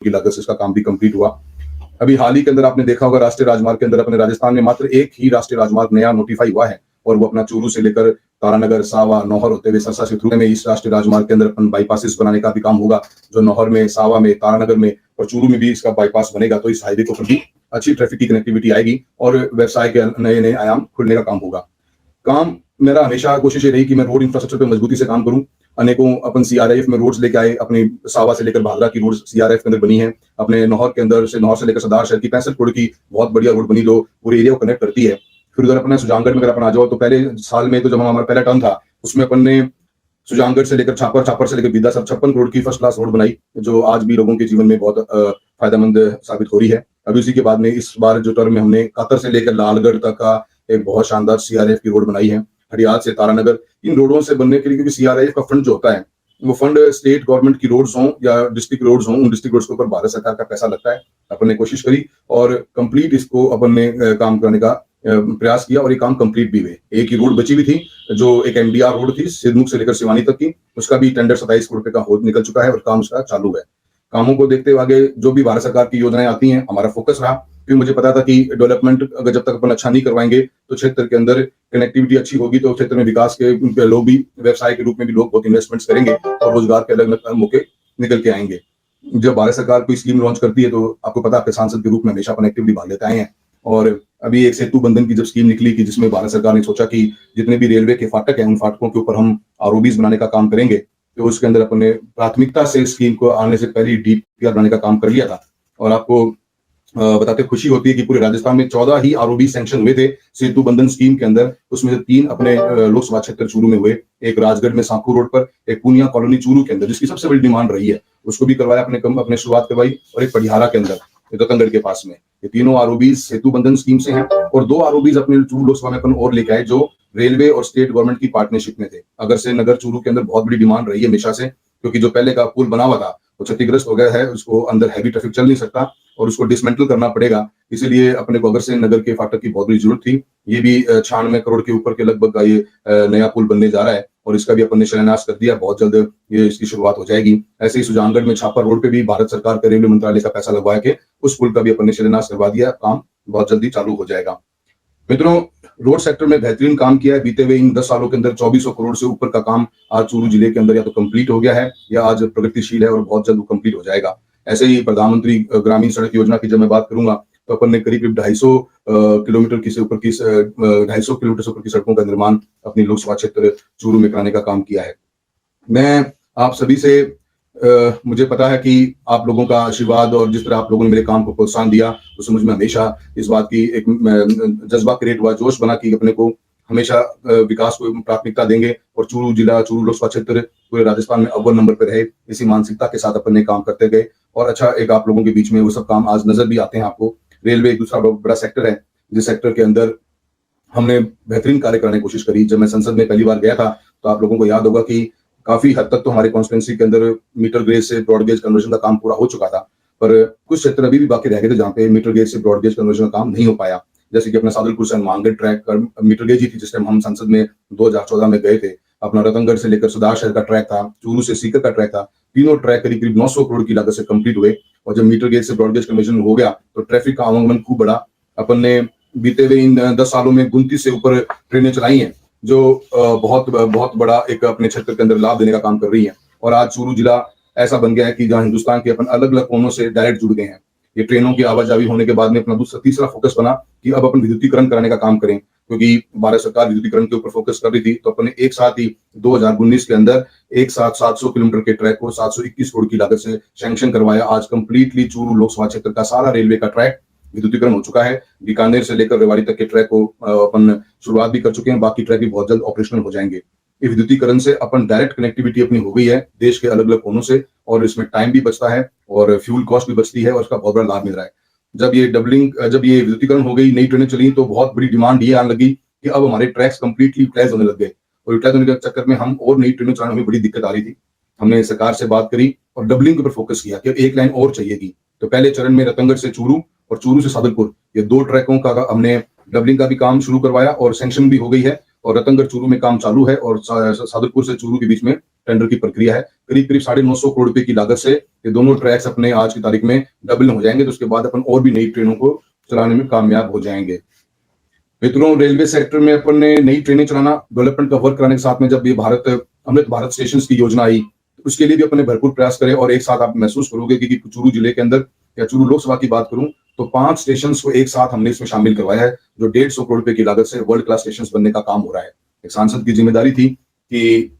की लागत से इसका काम भी कंप्लीट हुआ। अभी हाल ही के अंदर आपने देखा होगा राष्ट्रीय राजमार्ग के अंदर अपने राजस्थान में मात्र एक ही राष्ट्रीय राजमार्ग नया नोटिफाई हुआ है और वो अपना चूरू से लेकर तारानगर, सावा, नौहर होते हुए सरसा से थ्रू में इस राष्ट्रीय राजमार्ग के अंदर अपन बाईपासेस बनाने का भी काम होगा। जो नौहर में, सावा में, तारानगर में और चूरू में भी इसका बाईपास बनेगा तो इस हाईवे को भी अच्छी ट्रैफिक की कनेक्टिविटी आएगी और व्यवसाय के नए नए आयाम खुलने का काम होगा। काम मेरा हमेशा कोशिश ये रही कि मैं रोड इंफ्रास्ट्रक्चर पे मजबूती से काम करूं। अनेकों अपन सीआरआईएफ में रोड्स लेके आए, अपनी सावा से लेकर भादरा की रोड सीआरआईएफ के अंदर बनी है। अपने नौहर के अंदर से, नौहर से लेकर सरदार शहर की 65 करोड़ की बहुत बढ़िया रोड बनी जो पूरे एरिया को कनेक्ट करती है। फिर उधर अपने सुजानगढ़ में अगर अपन आ जाओ तो पहले साल में तो जब हमारा पहला टर्म था उसमें अपन ने सुजानगढ़ से लेकर छापर, छापर से लेकर बीदा सब 56 करोड़ की फर्स्ट क्लास रोड बनाई जो आज भी लोगों के जीवन में बहुत फायदेमंद साबित हो रही है। अभी उसी के बाद में इस बार जो टर्म में हमने कातर से लेकर लालगढ़ तक का एक बहुत शानदार सीआरआईएफ की रोड बनाई है। हरियाल से तारानगर, इन रोडों से बनने के लिए क्योंकि सीआरआईएफ का फंड जो होता है वो फंड स्टेट गवर्नमेंट की रोड्स हों या डिस्ट्रिक्ट रोड्स हों, उन डिस्ट्रिक्ट रोड्स के ऊपर भारत सरकार का पैसा लगता है। अपन ने कोशिश करी और कंप्लीट इसको अपन ने काम करने का प्रयास किया और ये काम कंप्लीट भी हुए। एक ही रोड बची हुई थी जो एक एमडीआर रोड थी सिरमुख से लेकर सिवानी तक की, उसका भी टेंडर 27 करोड़ रुपए का हो निकल चुका है और काम उसका चालू है। कामों को देखते हुए आगे जो भी भारत सरकार की योजनाएं आती हैं हमारा फोकस रहा, क्योंकि मुझे पता था कि डेवलपमेंट अगर जब तक अपन अच्छा नहीं करवाएंगे तो क्षेत्र के अंदर कनेक्टिविटी अच्छी होगी तो क्षेत्र में विकास के लोग भी व्यवसाय के रूप में भी लोग बहुत इन्वेस्टमेंट्स करेंगे और रोजगार के अलग अलग मौके निकल के आएंगे। जब भारत सरकार कोई स्कीम लॉन्च करती है तो आपको पता है आपके सांसद के रूप में हमेशा अपन एक्टिवली भाग लेते आए हैं। और अभी एक सेतु बंधन की जब स्कीम निकली कि जिसमें भारत सरकार ने सोचा कि जितने भी रेलवे के फाटक हैं उन फाटकों के ऊपर हम आरओबीज बनाने का काम करेंगे, तो उसके अंदर अपन ने प्राथमिकता से स्कीम को आने से पहले डीपीआर बनाने का काम कर लिया था। और आपको बताते खुशी होती है कि पूरे राजस्थान में 14 ही आरओबी सैंक्शन हुए थे सेतु बंधन स्कीम के अंदर। उसमें से 3 अपने लोकसभा क्षेत्र चूरू में हुए, एक राजगढ़ में सांकू रोड पर, एक पूनिया कॉलोनी चूरू के अंदर जिसकी सबसे बड़ी डिमांड रही है उसको भी करवाया अपने शुरुआत करवाई, और एक पटियाला के अंदर रतनगढ़ के पास में। ये तीनों आरओबीज सेतु बंधन स्कीम से हैं और 2 आरओबीज अपने चूरू लोकसभा में अपन और लेके आए जो रेलवे और स्टेट गवर्नमेंट की पार्टनरशिप में थे। अगर से नगर चूरू के अंदर बहुत बड़ी डिमांड रही है हमेशा से, क्योंकि जो पहले का पुल बना हुआ था वो क्षतिग्रस्त हो गया है, उसको अंदर हैवी ट्रैफिक चल नहीं सकता और उसको डिसमेंटल करना पड़ेगा। इसीलिए अपने को अगर से नगर के फाटक की बहुत बड़ी जरूरत थी। ये भी 96 करोड़ के ऊपर के लगभग का ये नया पुल बनने जा रहा है और इसका भी अपन ने शिलान्यास कर दिया, बहुत जल्द ये इसकी शुरुआत हो जाएगी। ऐसे ही सुजानगढ़ में छापर रोड पे भी भारत सरकार के रेलवे मंत्रालय का पैसा लगवाया के उस पुल का भी अपन ने शिलान्यास करवा दिया, काम बहुत जल्दी चालू हो जाएगा। मित्रों, रोड सेक्टर में बेहतरीन काम किया है। बीते हुए इन 10 सालों के अंदर 2400 करोड़ से ऊपर का काम आज चूरू जिले के अंदर या तो कंप्लीट हो गया है या आज प्रगतिशील है और बहुत जल्द कंप्लीट हो जाएगा। ऐसे ही प्रधानमंत्री ग्रामीण सड़क योजना की जब मैं बात करूंगा तो अपन ने करीब 250 किलोमीटर की से ऊपर की 250 किलोमीटर से ऊपर की सड़कों का निर्माण अपनी लोकसभा क्षेत्र चूरू में कराने का काम किया है। मैं आप सभी से मुझे पता है कि आप लोगों का आशीर्वाद और जिस तरह आप लोगों ने मेरे काम को प्रोत्साहन दिया उससे मुझ में हमेशा इस बात की एक जज्बा क्रिएट हुआ, जोश बना कि अपने को हमेशा विकास को प्राथमिकता देंगे और चूरू जिला, चूरू लोकसभा क्षेत्र पूरे राजस्थान में अव्वल नंबर पर रहे। इसी मानसिकता के साथ अपन ने काम करते गए और अच्छा एक आप लोगों के बीच में वो सब काम आज नजर भी आते हैं आपको। रेलवे एक दूसरा बड़ा सेक्टर है जिस सेक्टर के अंदर हमने बेहतरीन कार्य करने की कोशिश करी। जब मैं संसद में पहली बार गया था तो आप लोगों को याद होगा कि काफी हद तक तो हमारे कॉन्स्टिट्यूंसी के अंदर मीटर गेज से ब्रॉड गेज कन्वर्जन का काम पूरा हो चुका था, पर कुछ क्षेत्र अभी भी बाकी रह गए थे जहाँ पे मीटर गेज से ब्रॉड गेज कन्वर्जन का काम नहीं हो पाया। जैसे कि अपना सादुलपुर से हनुमानगढ़ ट्रैक मीटर गेज ही थी जिस टाइम हम संसद में 2014 में गए थे। अपना रतनगढ़ से लेकर सरदार शहर का ट्रैक था, चूरू से सीकर का ट्रैक था, तीनों ट्रैक करीब करीब 900 करोड़ की लागत से कंप्लीट हुए। और जब मीटर गेज से ब्रॉड गेज कन्वर्जन हो गया तो ट्रैफिक का आवागमन खूब बढ़ा। अपन ने बीते हुए इन 10 सालों में 29 से ऊपर ट्रेनें चलाई हैं जो बहुत बड़ा एक अपने क्षेत्र के अंदर लाभ देने का काम कर रही है। और आज चूरू जिला ऐसा बन गया है कि जहाँ हिंदुस्तान के अपन अलग अलग कोनों से डायरेक्ट जुड़ गए हैं। ये ट्रेनों की आवाजाही होने के बाद में अपना तीसरा फोकस बना कि अब अपन विद्युतीकरण कराने का काम करें, क्योंकि भारत सरकार विद्युतीकरण के ऊपर फोकस कर रही थी। तो अपन ने एक साथ ही 2019 के अंदर एक साथ 700 किलोमीटर के ट्रैक को 721 करोड़ की लागत से सैंक्शन करवाया। आज कंप्लीटली चूरू लोकसभा क्षेत्र का सारा रेलवे का ट्रैक विद्युतीकरण हो चुका है। बीकानेर से लेकर रेवाड़ी तक के ट्रैक को अपन शुरुआत भी कर चुके हैं, बाकी ट्रैक भी बहुत जल्द ऑपरेशनल हो जाएंगे। ये विद्युतीकरण से अपन डायरेक्ट कनेक्टिविटी अपनी हो गई है देश के अलग अलग कोनों से और इसमें टाइम भी बचता है और फ्यूल कॉस्ट भी बचती है और उसका बहुत बड़ा लाभ मिल रहा है। जब ये विद्युतीकरण हो गई, नई ट्रेनें चली तो बहुत बड़ी डिमांड ये आने लगी कि अब हमारे ट्रैक्स कंप्लीटली यूटिलाइज होने लग गए और यूटिलाइज होने के चक्कर में हम और नई ट्रेनें चलाने में बड़ी दिक्कत आ रही थी। हमने सरकार से बात करी और डबलिंग के ऊपर फोकस किया कि एक लाइन और चाहिएगी। तो पहले चरण में रतनगढ़ से चूरू और चूरू से सादुलपुर ये 2 ट्रैकों का हमने डबलिंग का भी काम शुरू करवाया और सैंक्शन भी हो गई है और रतनगढ़ चूरू में काम चालू है और सादुलपुर से चूरू के बीच में टेंडर की प्रक्रिया है। करीब करीब 950 करोड़ रुपए की लागत से ये दोनों ट्रैक्स अपने आज की तारीख में डबल हो जाएंगे, तो उसके बाद अपन और भी नई ट्रेनों को चलाने में कामयाब हो जाएंगे। मित्रों, रेलवे सेक्टर में अपन ने नई ट्रेनें चलाना, डेवलपमेंट का वर्क कराने के साथ में जब ये अमृत भारत स्टेशन की योजना आई, तो उसके लिए भी अपने भरपूर प्रयास करें और एक साथ आप महसूस करोगे कि चूरू जिले के अंदर या चूरू लोकसभा की बात करूं तो 5 स्टेशन को एक साथ हमने इसमें शामिल करवाया है, जो 150 करोड़ रुपए की लागत से वर्ल्ड क्लास स्टेशन बनने का काम हो रहा है। एक सांसद की जिम्मेदारी थी कि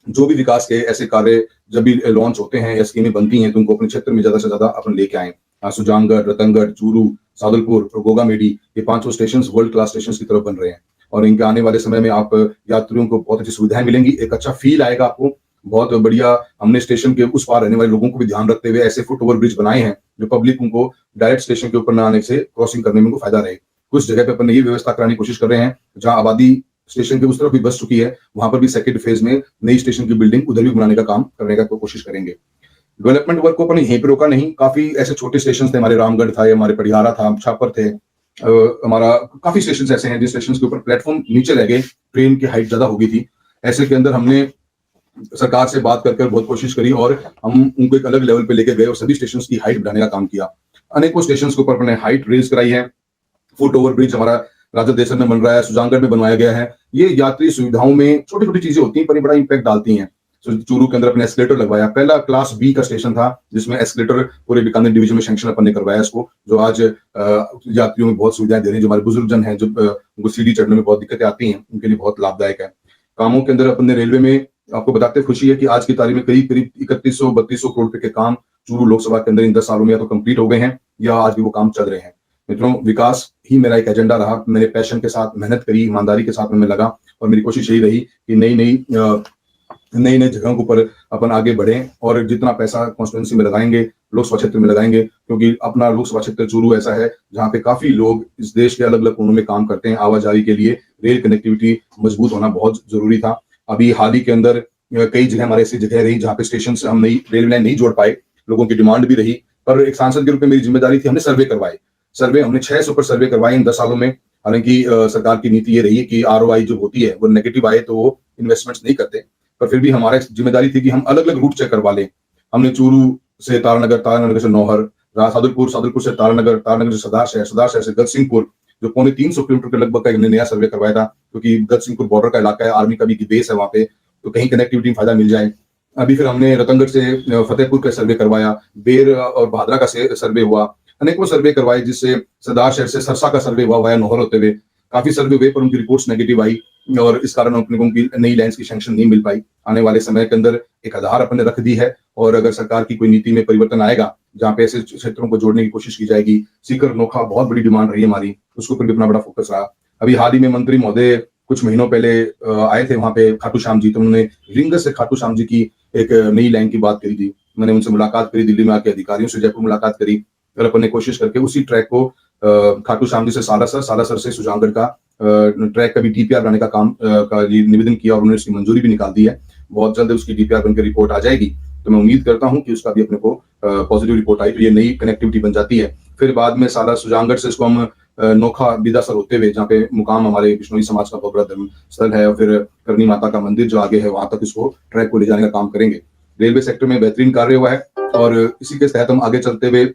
जो भी विकास के ऐसे कार्य जब भी लॉन्च होते हैं या स्कीमें बनती हैं तो उनको अपने क्षेत्र में ज्यादा से ज्यादा अपन लेके आए। सुजानगढ़, रतनगढ़, चूरू, सादुलपुर और गोगामेडी, ये 5 स्टेशन वर्ल्ड क्लास स्टेशन की तरफ बन रहे हैं और इनके आने वाले समय में आप यात्रियों को बहुत अच्छी सुविधाएं मिलेंगी, एक अच्छा फील आएगा आपको, बहुत बढ़िया। हमने स्टेशन के उस पार रहने वाले लोगों को भी ध्यान रखते हुए ऐसे फुट ओवर ब्रिज बनाए हैं जो पब्लिक उनको डायरेक्ट स्टेशन के ऊपर न आने से क्रॉसिंग करने में उनको फायदा रहे। कुछ जगह पे अपन ये व्यवस्था कराने की कोशिश कर रहे हैं जहां आबादी स्टेशन के उस तरफ भी बस चुकी है, वहां पर भी सेकंड फेज में नई स्टेशन की बिल्डिंग उधर भी बनाने का काम करने का कोशिश करेंगे। डेवलपमेंट वर्क को अपन यहीं पे रोका नहीं, काफी ऐसे छोटे स्टेशन थे, हमारे रामगढ़ था, हमारे पटियारा था, छापर थे, हमारा काफी स्टेशन ऐसे हैं जिन स्टेशन के ऊपर प्लेटफॉर्म नीचे रह गए, ट्रेन की हाइट ज्यादा हो गई थी। ऐसे के अंदर हमने सरकार से बात कर बहुत कोशिश करी और हम उनको एक अलग लेवल पे लेके गए और सभी स्टेशन की हाइट बढ़ाने का काम किया। अनेकों स्टेशन के ऊपर अपने हाइट रेज कराई है। फुट ओवर ब्रिज हमारा राजा देसन में बन रहा है, सुजानगढ़ में बनवाया गया है। ये यात्री सुविधाओं में छोटी छोटी चीजें होती हैं पर बड़ा इंपैक्ट डालती हैं। चूरू के अंदर अपने एस्केलेटर लगवाया, पहला क्लास बी का स्टेशन था जिसमें एस्केलेटर पूरे बीकानेर डिवीजन में सैंक्शन अपन ने करवाया इसको, जो आज यात्रियों में बहुत सुविधाएं दे रही है। जो हमारे बुजुर्ग जन हैं, जो उनको सीढ़ी चढ़ने में बहुत दिक्कतें आती हैं, उनके लिए बहुत लाभदायक है। कामों के अंदर अपन ने रेलवे में आपको बताते खुशी है कि आज की तारीख में करीब 3100-3200 करोड़ रुपए के काम चूरू लोकसभा के अंदर इन 10 सालों में या तो कंप्लीट हो गए हैं या आज भी वो काम चल रहे हैं। मित्रों, विकास ही मेरा एक एजेंडा रहा। मेरे पैशन के साथ मेहनत करी, ईमानदारी के साथ में मैं लगा और मेरी कोशिश यही रही कि नई नई जगहों के ऊपर अपन आगे बढ़ें और जितना पैसा कॉन्स्टिट्यूंसी में लगाएंगे, लोकसभा क्षेत्र में लगाएंगे, क्योंकि अपना लोकसभा क्षेत्र चूरू ऐसा है जहाँ पे काफी लोग इस देश के अलग अलग कोनों में काम करते हैं। आवाजाही के लिए रेल कनेक्टिविटी मजबूत होना बहुत जरूरी था। अभी हाल ही के अंदर कई जगह हमारे ऐसी जगह रही जहाँ पे स्टेशन से हम नई रेलवे लाइन नहीं जोड़ पाए, लोगों की डिमांड भी रही, पर एक सांसद के रूप में मेरी जिम्मेदारी थी, हमने सर्वे करवाए। हमने 6 सुपर सर्वे करवाए इन 10 सालों में। हालांकि सरकार की नीति ये रही है कि ROI जो होती है वो नेगेटिव आए तो वो इन्वेस्टमेंट्स नहीं करते, पर फिर भी हमारा जिम्मेदारी थी कि हम अलग अलग रूट चेक करवा लें। हमने चूरू से तारानगर, तारानगर से नौहर, सादुलपुर, सादुलपुर से तारानगर, तारानगर से सदार शहर, सदार शहर से गढ़सिंहपुर, जो 350 किलोमीटर के लगभग का हमने नया सर्वे करवाया था, क्योंकि गढ़सिंहपुर बॉर्डर का इलाका है, आर्मी का भी बेस है वहां पे, तो कहीं कनेक्टिविटी में फायदा मिल जाए। अभी फिर हमने रतनगढ़ से फतेहपुर का सर्वे करवाया, बेर और भादरा का सर्वे हुआ, अनेकों सर्वे करवाए, जिससे सरदार शहर से सरसा का सर्वे हुआ वाया नौहर होते हुए। काफी सर्वे हुए पर उनकी रिपोर्ट्स नेगेटिव आई और इस कारण अपने को उनकी नई लाइन्स की सैंक्शन नहीं मिल पाई। आने वाले समय के अंदर एक आधार अपने रख दी है और अगर सरकार की कोई नीति में परिवर्तन आएगा जहाँ पे ऐसे क्षेत्रों को जोड़ने की कोशिश की जाएगी। सीकर नोखा बहुत बड़ी डिमांड रही है हमारी, उसके ऊपर भी अपना बड़ा फोकस रहा। अभी हाल ही में मंत्री महोदय कुछ महीनों पहले आए थे वहां पे खाटू श्याम जी, तो उन्होंने रींगस से खाटू श्याम जी की एक नई लाइन की बात करी थी। मैंने उनसे मुलाकात करी, दिल्ली में आके अधिकारियों से जयपुर मुलाकात करी और अपन ने कोशिश करके उसी ट्रैक को खाटू श्याम जी से सालासर, सालासर से सुजानगढ़ का ट्रैक का भी DPR बनाने का काम का निवेदन किया और उन्होंने उसकी मंजूरी भी निकाल दी है। बहुत जल्द उसकी DPR बनकर रिपोर्ट आ जाएगी, तो मैं उम्मीद करता हूं कि उसका भी अपने को पॉजिटिव रिपोर्ट आई तो ये नई कनेक्टिविटी बन जाती है। फिर बाद में साला सुजानगढ़ से इसको हम नोखा बिदासर होते हुए, जहाँ पे मुकाम हमारे बिश्नोई समाज का बहुत बड़ा धर्म स्थल है, और फिर करनी माता का मंदिर जो आगे है वहां तक इसको ट्रैक को ले जाने का काम करेंगे। रेलवे सेक्टर में बेहतरीन कार्य हुआ है और इसी के तहत हम आगे चलते हुए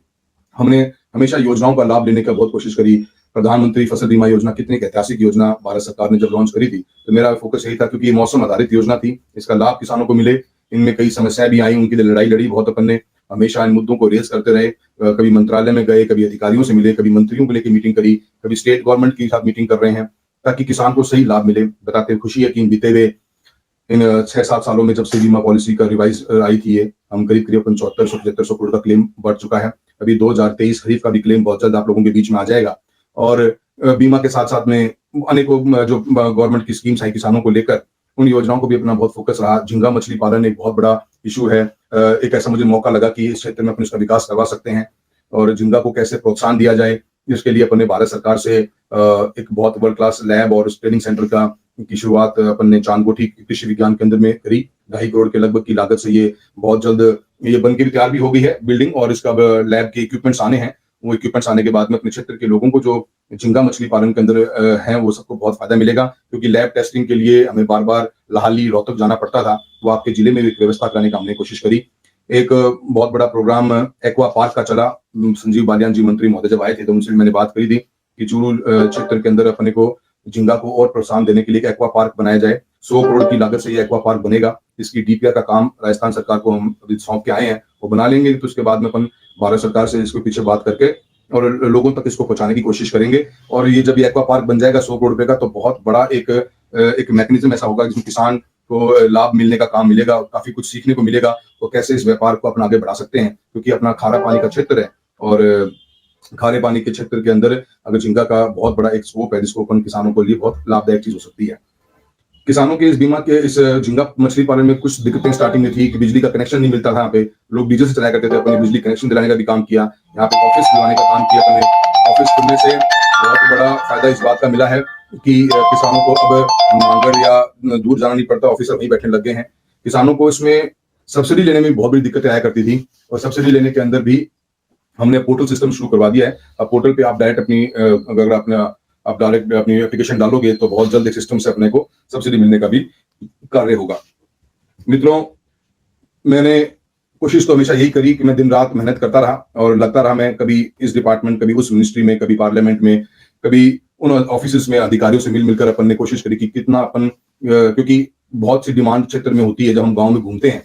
हमने हमेशा योजनाओं का लाभ लेने की बहुत कोशिश करी। प्रधानमंत्री फसल बीमा योजना कितनी ऐतिहासिक योजना भारत सरकार ने जब लॉन्च करी थी, तो मेरा फोकस यही था, क्योंकि ये मौसम आधारित योजना थी, इसका लाभ किसानों को मिले। इनमें कई समस्याएं भी आई, उनके लिए लड़ाई लड़ी बहुत अपन ने, हमेशा इन मुद्दों को रेज करते रहे। कभी मंत्रालय में गए, कभी अधिकारियों से मिले, कभी मंत्रियों को लेकर मीटिंग करी, कभी स्टेट गवर्नमेंट के साथ मीटिंग कर रहे हैं ताकि किसान को सही लाभ मिले। बताते खुशी है कि बीते हुए इन 6-7 सालों में जब से बीमा पॉलिसी का रिवाइज आई थी, हम करीब 7500-7500 करोड़ का क्लेम बढ़ चुका है। अभी 2023 खरीफ का भी क्लेम बहुत जल्द आप लोगों के बीच में आ जाएगा। और बीमा के साथ साथ में अनेकों जो गवर्नमेंट की स्कीम्स आई किसानों को लेकर, उन योजनाओं को भी अपना बहुत फोकस रहा। झींगा मछली पालन एक बहुत बड़ा इशू है। एक ऐसा मुझे मौका लगा कि इस क्षेत्र में अपने इसका विकास करवा सकते हैं और झींगा को कैसे प्रोत्साहन दिया जाए, इसके लिए अपन ने भारत सरकार से एक बहुत वर्ल्ड क्लास लैब और ट्रेनिंग सेंटर का की शुरुआत अपन ने चांदकोठी कृषि विज्ञान केंद्र में करी। 2.5 करोड़ के लगभग की लागत से ये बहुत जल्द ये बन के भी तैयार भी हो गई है बिल्डिंग, और इसका लैब के इक्विपमेंट्स आने हैं। वो इक्विपमेंट्स आने के बाद में अपने क्षेत्र के लोगों को जो झींगा मछली पालन के अंदर हैं वो सबको बहुत फायदा मिलेगा, क्योंकि लैब टेस्टिंग के लिए हमें बार बार लाहली रोहतक जाना पड़ता था। वो आपके जिले में भी एक व्यवस्था कराने का हमने कोशिश करी। एक बहुत बड़ा प्रोग्राम एक्वा पार्क का चला। संजीव बालियान जी मंत्री महोदय जब आए थे तो उनसे मैंने बात करी थी कि चूरू क्षेत्र के अंदर अपने को झींगा को और प्रोत्साहन देने के लिए एक्वा पार्क बनाया जाए। 100 करोड़ की लागत से ये एक्वा पार्क बनेगा। इसकी डीपीआर का काम राजस्थान सरकार को हम अभी सौंप के आए हैं, वो बना लेंगे। तो उसके बाद में अपन भारत सरकार से इसके पीछे बात करके और लोगों तक इसको पहुंचाने की कोशिश करेंगे। और ये जब ये एक्वा पार्क बन जाएगा 100 करोड़ रुपए का, तो बहुत बड़ा एक मैकेनिज्म ऐसा होगा जिसमें किसान को लाभ मिलने का काम मिलेगा, काफी कुछ सीखने को मिलेगा। तो कैसे इस व्यापार को अपना आगे बढ़ा सकते हैं, क्योंकि अपना खारा पानी का क्षेत्र है और खारे पानी के क्षेत्र के अंदर अगर झींगा का बहुत बड़ा एक स्कोप है जिसको अपन किसानों के लिए बहुत लाभदायक चीज हो सकती है। किसानों के इस बीमा के इस झींगा मछली पालन में कुछ दिक्कतें स्टार्टिंग में थी कि बिजली का कनेक्शन नहीं मिलता था। यहाँ पे लोग डीजल से चलाया करते थे, अपनी बिजली कनेक्शन दिलाने का भी काम किया। यहाँ पे ऑफिस खुलवाने का काम किया अपने। ऑफिस खुलने से बहुत बड़ा फायदा इस बात का मिला है कि किसानों को अब नांगल या दूर जाना नहीं पड़ता, ऑफिसर वहीं बैठने लग गए हैं। किसानों को इसमें सब्सिडी लेने में बहुत बड़ी दिक्कतें आया करती थी, और सब्सिडी लेने के अंदर भी हमने पोर्टल सिस्टम शुरू करवा दिया है। अब पोर्टल पे आप डायरेक्ट आप डायरेक्ट अपनी एप्लीकेशन डालोगे तो बहुत जल्द एक सिस्टम से अपने को सब्सिडी मिलने का भी कार्य होगा। मित्रों, मैंने कोशिश तो हमेशा यही करी कि मैं दिन रात मेहनत करता रहा और लगता रहा। मैं कभी इस डिपार्टमेंट, कभी उस मिनिस्ट्री में, कभी पार्लियामेंट में, कभी उन ऑफिस में अधिकारियों से मिलकर अपन ने कोशिश करी कि कितना अपन, क्योंकि बहुत सी डिमांड क्षेत्र में होती है। जब हम गाँव में घूमते हैं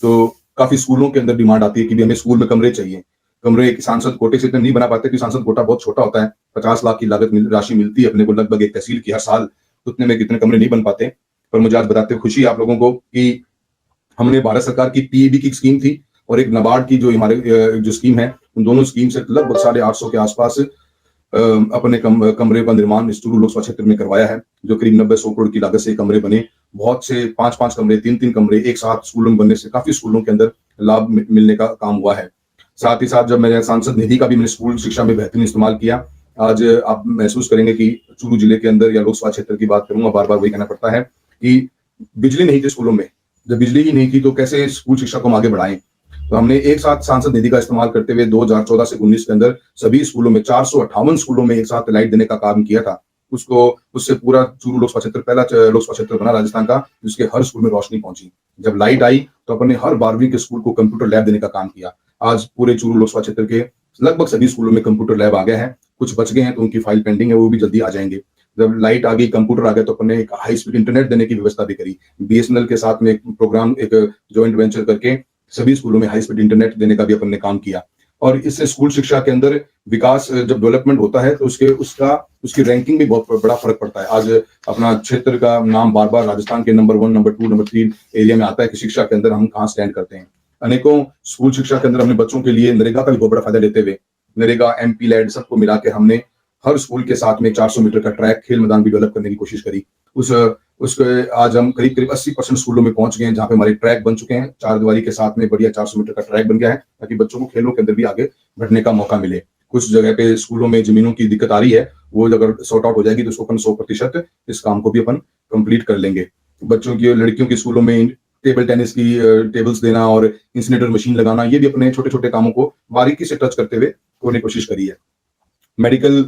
तो काफी स्कूलों के अंदर डिमांड आती है कि हमें स्कूल में कमरे चाहिए। कमरे सांसद कोटे से इतने नहीं बना पाते, क्योंकि सांसद कोटा बहुत छोटा होता है। 50 लाख की लागत राशि मिलती है अपने को लगभग एक तहसील की हर साल, उतने में कितने कमरे नहीं बन पाते। पर मुझे आज बताते हुए खुशी है आप लोगों को कि हमने भारत सरकार की पीएबी की स्कीम थी और एक नाबार्ड की जो हमारे जो स्कीम है, उन दोनों स्कीम से लगभग 850 के आसपास अपने कमरे का निर्माण इस चूरू लोकसभा क्षेत्र में करवाया है, जो करीब 90-100 करोड़ की लागत से कमरे बने। बहुत से 5-5 कमरे, 3-3 कमरे एक साथ स्कूलों में बनने से काफी स्कूलों के अंदर लाभ मिलने का काम हुआ है। साथ ही साथ जब मैंने सांसद निधि का भी मैंने स्कूल शिक्षा में बेहतरीन इस्तेमाल किया। आज आप महसूस करेंगे कि चूरू जिले के अंदर या लोकसभा क्षेत्र की बात करूंगा, बार बार वही कहना पड़ता है कि बिजली नहीं थी स्कूलों में। जब बिजली ही नहीं थी तो कैसे स्कूल शिक्षा को हम आगे बढ़ाएं। तो हमने एक साथ सांसद निधि का इस्तेमाल करते हुए 2014 से 19 के अंदर सभी स्कूलों में 458 स्कूलों में एक साथ लाइट देने का काम किया था। उससे पूरा चूरू लोकसभा क्षेत्र पहला लोकसभा क्षेत्र बना राजस्थान का जिसके हर स्कूल में रोशनी पहुंची। जब लाइट आई तो अपने हर 12वीं के स्कूल को कंप्यूटर लैब देने का काम किया। आज पूरे चूरू लोकसभा क्षेत्र के लगभग सभी स्कूलों में कंप्यूटर लैब आ गया है। कुछ बच गए हैं तो उनकी फाइल पेंडिंग है, वो भी जल्दी आ जाएंगे। जब लाइट आ गई, कंप्यूटर आ गए, तो अपने एक हाई स्पीड इंटरनेट देने की व्यवस्था भी करी। बीएसएनएल के साथ में एक प्रोग्राम, एक जॉइंट वेंचर करके सभी स्कूलों में हाई स्पीड इंटरनेट देने का भी अपन ने काम किया। और इससे स्कूल शिक्षा के अंदर विकास, जब डेवलपमेंट होता है तो उसकी रैंकिंग में बहुत बड़ा फर्क पड़ता है। आज अपना क्षेत्र का नाम बार बार राजस्थान के नंबर 1, नंबर 2, नंबर 3 एरिया में आता है कि शिक्षा के अंदर हम कहाँ स्टैंड करते हैं। अनेकों स्कूल शिक्षा के अंदर हमने बच्चों के लिए नरेगा का भी बहुत बड़ा फायदा लेते हुए, नरेगा, एमपी लैड सबको मिला के हमने हर स्कूल के साथ में 400 मीटर का ट्रैक, खेल मैदान भी डेवलप करने की कोशिश करी। उसके आज हम करीब 80% स्कूलों में पहुंच गए हैं, जहां पे हमारे ट्रैक बन चुके हैं। 4 दीवारी के साथ में बढ़िया 400 मीटर का ट्रैक बन गया है, ताकि बच्चों को खेलों के अंदर भी आगे बढ़ने का मौका मिले। कुछ जगह पे स्कूलों में जमीनों की दिक्कत आ रही है, वो अगर सॉर्ट आउट हो जाएगी तो अपन 100% इस काम को भी अपन कंप्लीट कर लेंगे। बच्चों की, लड़कियों के स्कूलों में टेबल टेनिस की टेबल्स देना और इंसिनेटर मशीन लगाना, ये भी अपने छोटे छोटे कामों को बारीकी से टच करते हुए होने की कोशिश करी है। मेडिकल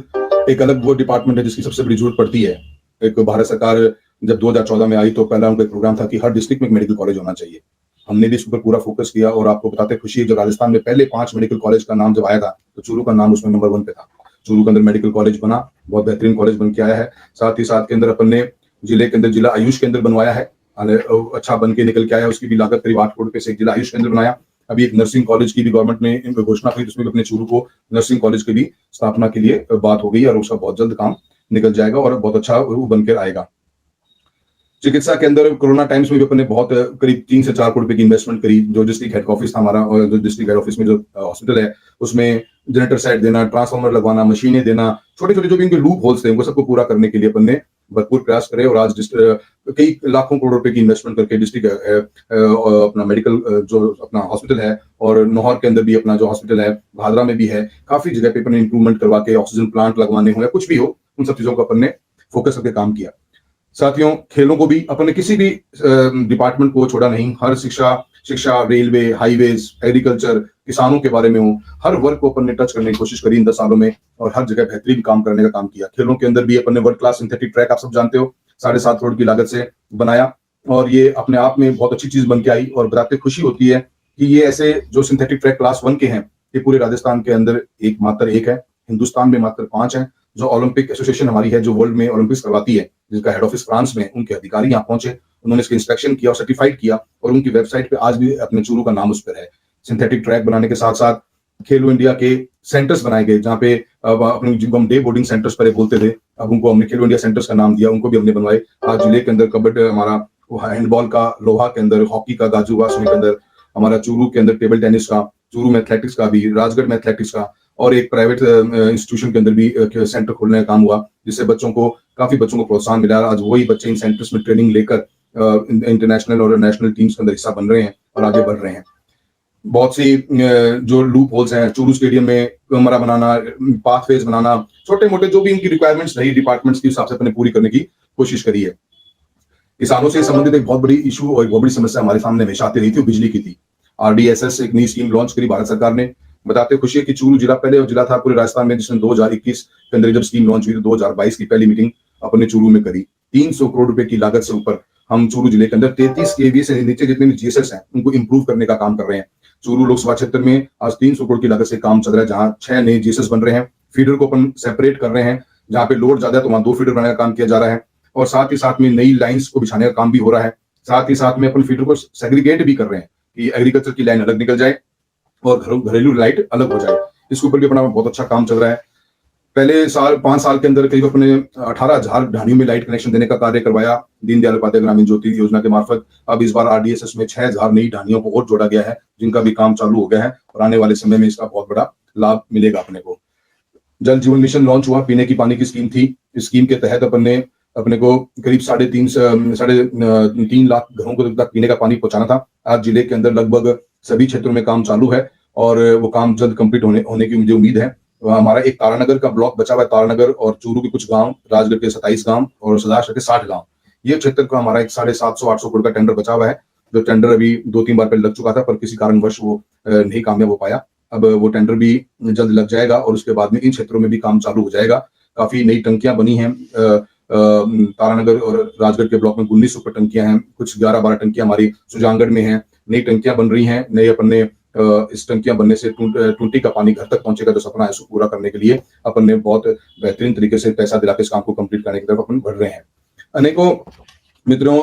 एक अलग वो डिपार्टमेंट है जिसकी सबसे बड़ी जरूरत पड़ती है। एक भारत सरकार जब 2014 में आई तो पहला उनका एक प्रोग्राम था कि हर डिस्ट्रिक्ट में एक मेडिकल कॉलेज होना चाहिए। हमने भी इस पर पूरा फोकस किया और आपको बताते खुशी है, जब राजस्थान में पहले 5 मेडिकल कॉलेज का नाम जब आया था तो चूरू का नाम उसमें नंबर 1 पे था। चूरू के अंदर मेडिकल कॉलेज बना, बहुत बेहतरीन कॉलेज बन के आया है। साथ ही साथ के अंदर अपन ने जिले के अंदर जिला आयुष केंद्र बनवाया है, अच्छा बन के निकल के आया। उसकी भी लागत करीब 8 करोड़ रुपए से एक जिला आयुष केंद्र बनाया। अभी एक नर्सिंग कॉलेज की भी गवर्नमेंट ने घोषणा की, जिसमें अपने चूरू को नर्सिंग कॉलेज की भी स्थापना के लिए बात हो गई और उसका बहुत जल्द काम निकल जाएगा और बहुत अच्छा वो बनकर आएगा। चिकित्सा के अंदर कोरोना टाइम्स में भी अपने बहुत करीब 3 से 4 करोड़ रुपए की इन्वेस्टमेंट करी। जो डिस्ट्रिक्ट हेड ऑफिस था हमारा, और जो डिस्ट्रिक्ट हेड ऑफिस में जो हॉस्पिटल है उसमें जनरेटर सेट देना, ट्रांसफार्मर लगवाना, मशीनें देना, छोटे छोटे जो भी इनके लूप होल्स थे उनको सबको पूरा करने के लिए अपन ने भरपूर प्रयास करे। और आज कई लाखों करोड़ रुपए की इन्वेस्टमेंट करके डिस्ट्रिक्ट अपना मेडिकल जो अपना हॉस्पिटल है, और नौहर के अंदर भी अपना जो हॉस्पिटल है, भादरा में भी है, काफी जगह पे अपन ने इंप्रूवमेंट करवा के ऑक्सीजन प्लांट लगवाने हो या कुछ भी हो, उन सब चीजों को अपन ने फोकस करके काम किया। साथियों, खेलों को भी अपन ने किसी भी डिपार्टमेंट को छोड़ा नहीं। हर शिक्षा शिक्षा, रेलवे, हाईवेज, एग्रीकल्चर, किसानों के बारे में हो, हर वर्ग को अपन ने टच करने की कोशिश करी इन 10 सालों में और हर जगह बेहतरीन काम करने का काम किया। खेलों के अंदर भी अपन ने वर्ल्ड क्लास सिंथेटिक ट्रैक, आप सब जानते हो, 7.5 करोड़ की लागत से बनाया और ये अपने आप में बहुत अच्छी चीज बन के आई और बताते खुशी होती है कि ये ऐसे जो सिंथेटिक ट्रैक क्लास 1 के हैं, ये पूरे राजस्थान के अंदर मात्र एक है, हिंदुस्तान में मात्र 5 है। जो ओलंपिक एसोसिएशन हमारी है, जो वर्ल्ड में ओलंपिक्स करवाती है, जिसका हेड ऑफिस फ्रांस में, उनके अधिकारी यहाँ पहुंचे, उन्होंने इसका इंस्पेक्शन किया और सर्टिफाइड किया और उनकी वेबसाइट पे आज भी अपने चूरू का नाम उस पर है। सिंथेटिक ट्रैक बनाने के साथ साथ खेलो इंडिया के सेंटर्स बनाए गए, जहाँ पे अब अपने जिनको हम डे बोर्डिंग सेंटर्स पर बोलते थे, अब उनको हमने खेलो इंडिया सेंटर्स का नाम दिया, उनको भी हमने बनवाए। आज जिले के अंदर कबड्डी हमारा, हैंडबॉल का लोहा के अंदर, हॉकी का गाजूवासनी के अंदर, हमारा चूरू के अंदर टेबल टेनिस का, चूरू में एथलेटिक्स का भी, राजगढ़ में एथलेटिक्स का और एक प्राइवेट इंस्टीट्यूशन के अंदर भी सेंटर खोलने का काम हुआ, जिससे काफी बच्चों को प्रोत्साहन मिला। आज वही बच्चे इन सेंटर्स में ट्रेनिंग लेकर इंटरनेशनल और नेशनल टीम्स के अंदर हिस्सा बन रहे हैं और आगे बढ़ रहे हैं। बहुत सी जो लूप होल्स हैं, चूरू स्टेडियम में कमरा बनाना, पाथवेज बनाना, छोटे मोटे जो भी इनकी रिक्वायरमेंट्स रही डिपार्टमेंट्स के हिसाब से अपने पूरी करने की कोशिश करी है। किसानों से संबंधित एक बहुत बड़ी इशू और एक बहुत बड़ी समस्या हमारे सामने हमेशा आती रही थी, बिजली की थी। RDSS एक नई स्कीम लॉन्च करी भारत सरकार ने। बताते खुशी है कि चूरू जिला पहले जिला था पूरे राजस्थान में जिसने 2021 के अंदर जब स्कीम लॉन्च हुई तो 2022 की पहली मीटिंग अपने चूरू में करी। 300 करोड़ रुपए की लागत से ऊपर हम चूरू जिले के अंदर 33 kVA से नीचे जितने भी GSS हैं उनको इंप्रूव करने का काम कर रहे हैं। चूरू लोकसभा क्षेत्र में आज 300 करोड़ की लागत से काम चल रहा है, जहाँ 6 नए GSS बन रहे हैं। फीडर को अपन सेपरेट कर रहे हैं, जहाँ पे लोड ज्यादा है तो वहां 2 फीडर बनाने का काम किया जा रहा है और साथ ही साथ में नई लाइन्स को बिछाने का काम भी हो रहा है। साथ ही साथ में अपन फीडर को सेग्रीगेट भी कर रहे हैं कि एग्रीकल्चर की लाइन अलग निकल जाए और घरेलू लाइट अलग हो जाए। इसके ऊपर भी अपना बहुत अच्छा काम चल रहा है। पहले 5 साल के अंदर करीब अपने 18,000 ढाणियों में लाइट कनेक्शन देने का कार्य करवाया दीनदयाल उपाध्याय ग्रामीण ज्योति योजना के मार्फत। अब इस बार RDSS में 6,000 नई ढाणियों को और जोड़ा गया है, जिनका भी काम चालू हो गया है और आने वाले समय में इसका बहुत बड़ा लाभ मिलेगा अपने को। जल जीवन मिशन लॉन्च हुआ, पीने की पानी की स्कीम थी। इस स्कीम के तहत अपने को करीब 3.5 लाख घरों को तक पीने का पानी पहुंचाना था। आज जिले के अंदर लगभग सभी क्षेत्रों में काम चालू है और वो काम जल्द कंप्लीट होने की मुझे उम्मीद है। हमारा एक तारानगर का ब्लॉक बचा हुआ है, तारानगर और चूरू के कुछ गांव, राजगढ़ के 27 गांव और सदाशहर के 60 गांव। ये क्षेत्र का हमारा एक 750-800 करोड़ का टेंडर बचा हुआ है, जो टेंडर अभी 2-3 बार पहले लग चुका था पर किसी कारणवश वो नहीं कामयाब हो पाया। अब वो टेंडर भी जल्द लग जाएगा और उसके बाद में इन क्षेत्रों में भी काम चालू हो जाएगा। काफी नई टंकियां बनी हैं, तारानगर और राजगढ़ के ब्लॉक में 19 ऊपर टंकियां हैं, कुछ 11-12 टंकियां हमारी सुजानगढ़ में हैं। नई टंकियां बन रही हैं, नए अपने इस टंकियां बनने से टूटी का पानी घर तक पहुंचेगा, जो सपना है उसको पूरा करने के लिए अपन ने बहुत बेहतरीन तरीके से पैसा दिला के इस काम को कंप्लीट करने की तरफ अपन बढ़ रहे हैं। अनेकों मित्रों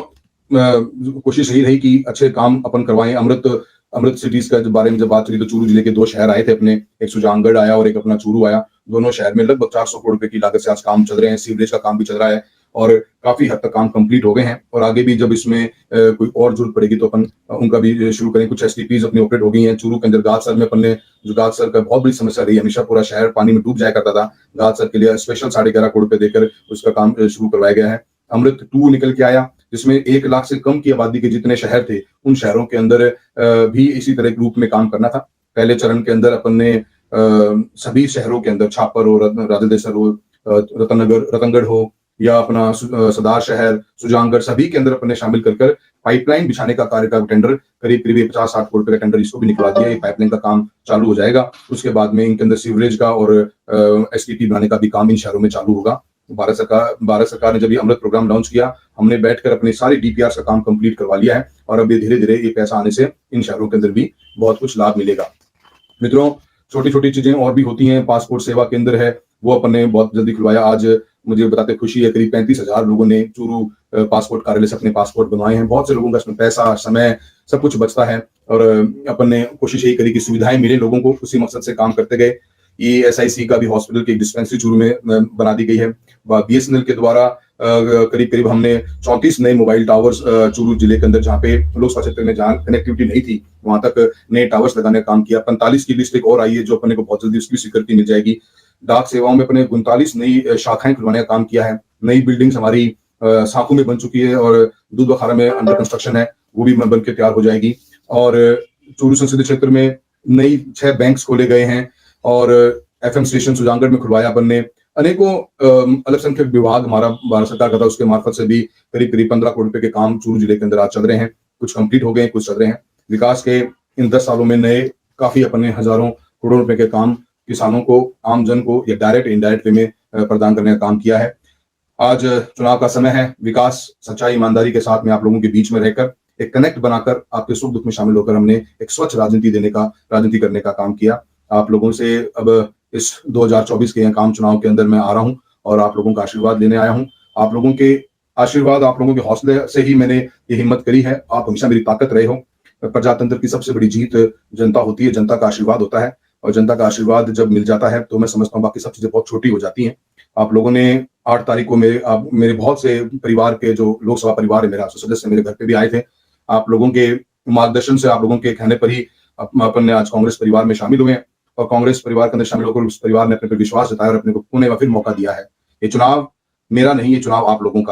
कोशिश यही रही कि अच्छे काम अपन करवाएं। अमृत सिटीज का बारे में जब बात चली तो चूरू जिले के 2 शहर आए थे अपने, एक सुजानगढ़ आया और एक अपना चूरू आया। दोनों शहर में लगभग 400 करोड़ रुपए की लागत से आज काम चल रहे हैं। सीवरेज का काम भी चल रहा है और काफी हद तक काम कंप्लीट हो गए हैं और आगे भी जब इसमें कोई और जरूरत पड़ेगी तो अपन उनका भी शुरू करें। कुछ STPs अपनी ऑपरेट हो गई हैं। चूरू के अंदर गादसर में अपन ने, जो गादसर का बहुत बड़ी समस्या रही है, हमेशा पूरा शहर पानी में डूब जाया करता था, गादसर के लिए स्पेशल 11.5 करोड़ रुपए देकर उसका काम शुरू करवाया गया है। अमृत 2 निकल के आया, जिसमें 1 लाख से कम की आबादी के जितने शहर थे उन शहरों के अंदर भी इसी तरह के रूप में काम करना था। पहले चरण के अंदर अपन ने सभी शहरों के अंदर, छापर हो, राजदेसर हो, रतनगढ़ हो या अपना सदार शहर, सुजानगढ़, सभी के अंदर अपने शामिल कर पाइपलाइन बिछाने का कार्य का टेंडर करीब 50-60 करोड़ रुपए का टेंडर इसको भी निकला दिया। ये पाइपलाइन का काम चालू हो जाएगा। उसके बाद में इनके अंदर सीवरेज का और STP बनाने का भी काम इन शहरों में चालू होगा। भारत सरकार ने जब ये अमृत प्रोग्राम लॉन्च किया, हमने बैठकर अपने सारे DPR का काम कंप्लीट करवा लिया है और अब ये धीरे धीरे ये पैसा आने से इन शहरों के अंदर भी बहुत कुछ लाभ मिलेगा। मित्रों, छोटी छोटी चीजें और भी होती हैं। पासपोर्ट सेवा केंद्र है, वो अपन ने बहुत जल्दी खुलवाया। आज मुझे बताते खुशी है, करीब 35,000 लोगों ने चूरू पासपोर्ट कार्यालय से अपने पासपोर्ट बनवाए हैं। बहुत से लोगों का इसमें पैसा, समय सब कुछ बचता है और अपन ने कोशिश यही करी कि सुविधाएं मिले लोगों को, उसी मकसद से काम करते गए। ESIC का भी हॉस्पिटल की डिस्पेंसरी चूरू में बना दी गई है। BSNL के द्वारा करीब हमने 34 नए मोबाइल टावर्स चूरू जिले के अंदर, जहाँ पे लोकसभा क्षेत्र में जहाँ कनेक्टिविटी नहीं थी वहां तक नए टावर्स लगाने का काम किया। 45 की लिस्ट एक और आई है जो अपने को बहुत जल्दी उसकी स्वीकृति मिल जाएगी। डाक सेवाओं में अपने 39 नई शाखाएं खुलवाने का काम किया है। नई बिल्डिंग्स हमारी साकू में बन चुकी है और दूधवाखारा में अंडर कंस्ट्रक्शन है, वो भी बन के तैयार हो जाएगी। और चूरू संसदीय क्षेत्र में नई 6 बैंक्स खोले गए हैं और FM स्टेशन सुजानगढ़ में खुलवाया अपन ने। अनेकों अल्पसंख्यक विभाग हमारा भारत सरकार का था, उसके मार्फत से भी करीब 15 करोड़ रुपए के काम चूरू जिले के अंदर आज चल रहे हैं। कुछ कंप्लीट हो गए, कुछ चल रहे हैं। विकास के इन 10 सालों में नए काफी अपने हजारों करोड़ों रुपए के काम किसानों को, आम जन को या डायरेक्ट इनडायरेक्ट वे में प्रदान करने का काम किया है। आज चुनाव का समय है। विकास, सच्चाई, ईमानदारी के साथ में आप लोगों के बीच में रहकर एक कनेक्ट बनाकर आपके सुख दुख में शामिल होकर हमने एक स्वच्छ राजनीति करने का काम किया। आप लोगों से अब इस 2024 के काम चुनाव के अंदर मैं आ रहा हूं और आप लोगों का आशीर्वाद लेने आया हूं। आप लोगों के आशीर्वाद, आप लोगों के हौसले से ही मैंने ये हिम्मत करी है। आप हमेशा मेरी ताकत रहे हो। प्रजातंत्र की सबसे बड़ी जीत जनता होती है, जनता का आशीर्वाद होता है, और जनता का आशीर्वाद जब मिल जाता है तो मैं समझता हूँ बाकी सब चीजें बहुत छोटी हो जाती हैं। आप लोगों ने 8 तारीख को मेरे बहुत से परिवार के जो लोकसभा परिवार है, मेरा सदस्य मेरे घर पे भी आए थे। आप लोगों के मार्गदर्शन से, आप लोगों के कहने पर ही अपन ने आज कांग्रेस परिवार में शामिल हुए हैं, और कांग्रेस परिवार के अंदर शामिल होकर उस परिवार ने अपने पर विश्वास जताया और अपने को पुनः फिर मौका दिया है। ये चुनाव मेरा नहीं, ये चुनाव आप लोगों का है।